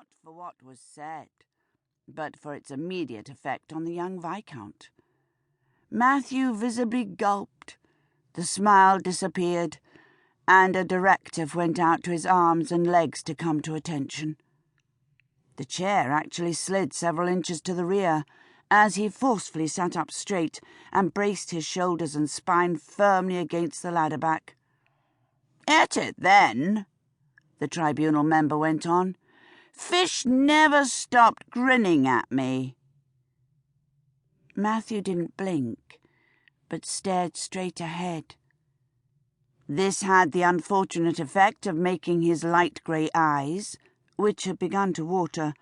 not for what was said, but for its immediate effect on the young Viscount. Matthew visibly gulped, the smile disappeared, and a directive went out to his arms and legs to come to attention. The chair actually slid several inches to the rear, as he forcefully sat up straight and braced his shoulders and spine firmly against the ladder back. "At it, then," the tribunal member went on. "Fish never stopped grinning at me." Matthew didn't blink, but stared straight ahead. This had the unfortunate effect of making his light grey eyes, which had begun to water,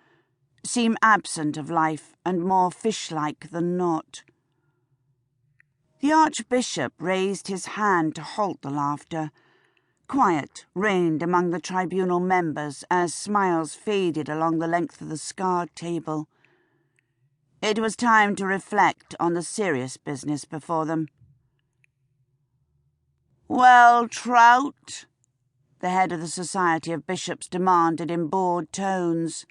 seem absent of life and more fish-like than not. The Archbishop raised his hand to halt the laughter. Quiet reigned among the tribunal members as smiles faded along the length of the scarred table. It was time to reflect on the serious business before them. "Well, Trout?" the head of the Society of Bishops demanded in bored tones.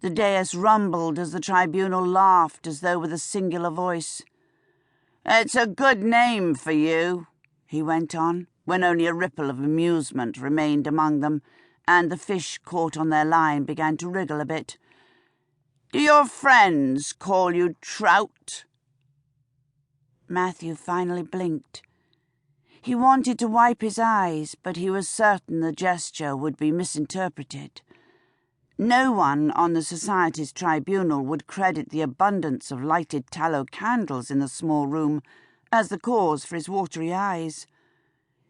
The dais rumbled as the tribunal laughed as though with a singular voice. "It's a good name for you," he went on, when only a ripple of amusement remained among them, and the fish caught on their line began to wriggle a bit. "Do your friends call you Trout?" Matthew finally blinked. He wanted to wipe his eyes, but he was certain the gesture would be misinterpreted. No one on the Society's tribunal would credit the abundance of lighted tallow candles in the small room as the cause for his watery eyes.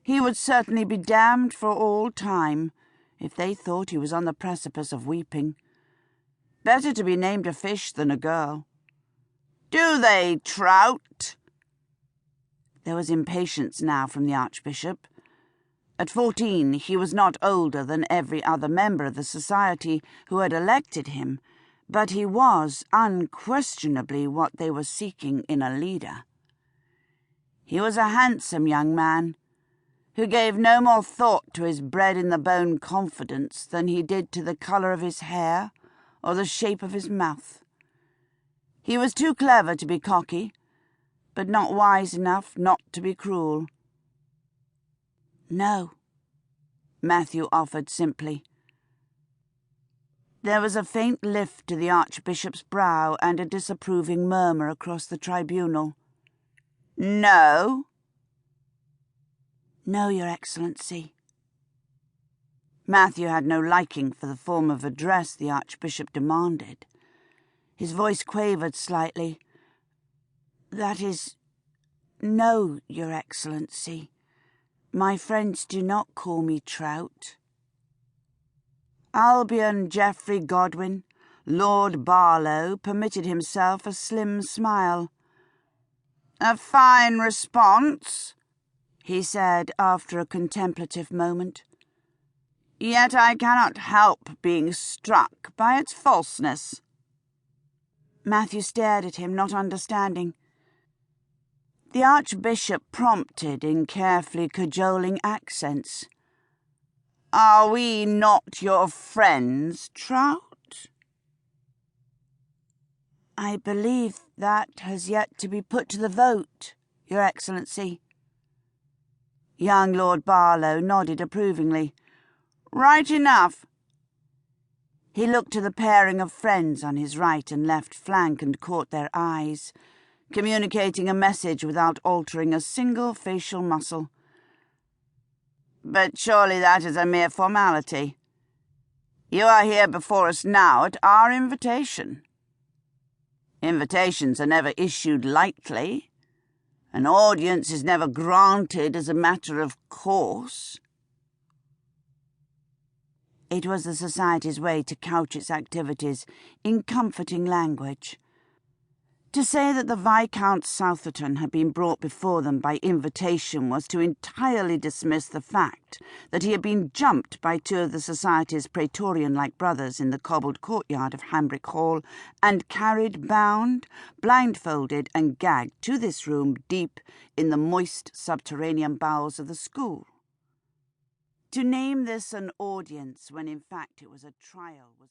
He would certainly be damned for all time if they thought he was on the precipice of weeping. Better to be named a fish than a girl. "Do they, Trout?" There was impatience now from the Archbishop. At 14, he was not older than every other member of the Society who had elected him, but he was unquestionably what they were seeking in a leader. He was a handsome young man, who gave no more thought to his bred-in-the-bone confidence than he did to the colour of his hair or the shape of his mouth. He was too clever to be cocky, but not wise enough not to be cruel. "No," Matthew offered simply. There was a faint lift to the Archbishop's brow and a disapproving murmur across the tribunal. "No?" "No, Your Excellency." Matthew had no liking for the form of address the Archbishop demanded. His voice quavered slightly. "That is, no, Your Excellency. My friends do not call me Trout." Albion Geoffrey Godwin, Lord Barlow, permitted himself a slim smile. "A fine response," he said after a contemplative moment. "Yet I cannot help being struck by its falseness." Matthew stared at him, not understanding. The Archbishop prompted in carefully cajoling accents. "Are we not your friends, Trout?" "I believe that has yet to be put to the vote, Your Excellency." Young Lord Barlow nodded approvingly. "Right enough." He looked to the pairing of friends on his right and left flank and caught their eyes, communicating a message without altering a single facial muscle. "But surely that is a mere formality. You are here before us now at our invitation. Invitations are never issued lightly. An audience is never granted as a matter of course." It was the Society's way to couch its activities in comforting language. To say that the Viscount Southerton had been brought before them by invitation was to entirely dismiss the fact that he had been jumped by two of the Society's Praetorian-like brothers in the cobbled courtyard of Hambrick Hall and carried bound, blindfolded and gagged to this room deep in the moist subterranean bowels of the school. To name this an audience when in fact it was a trial was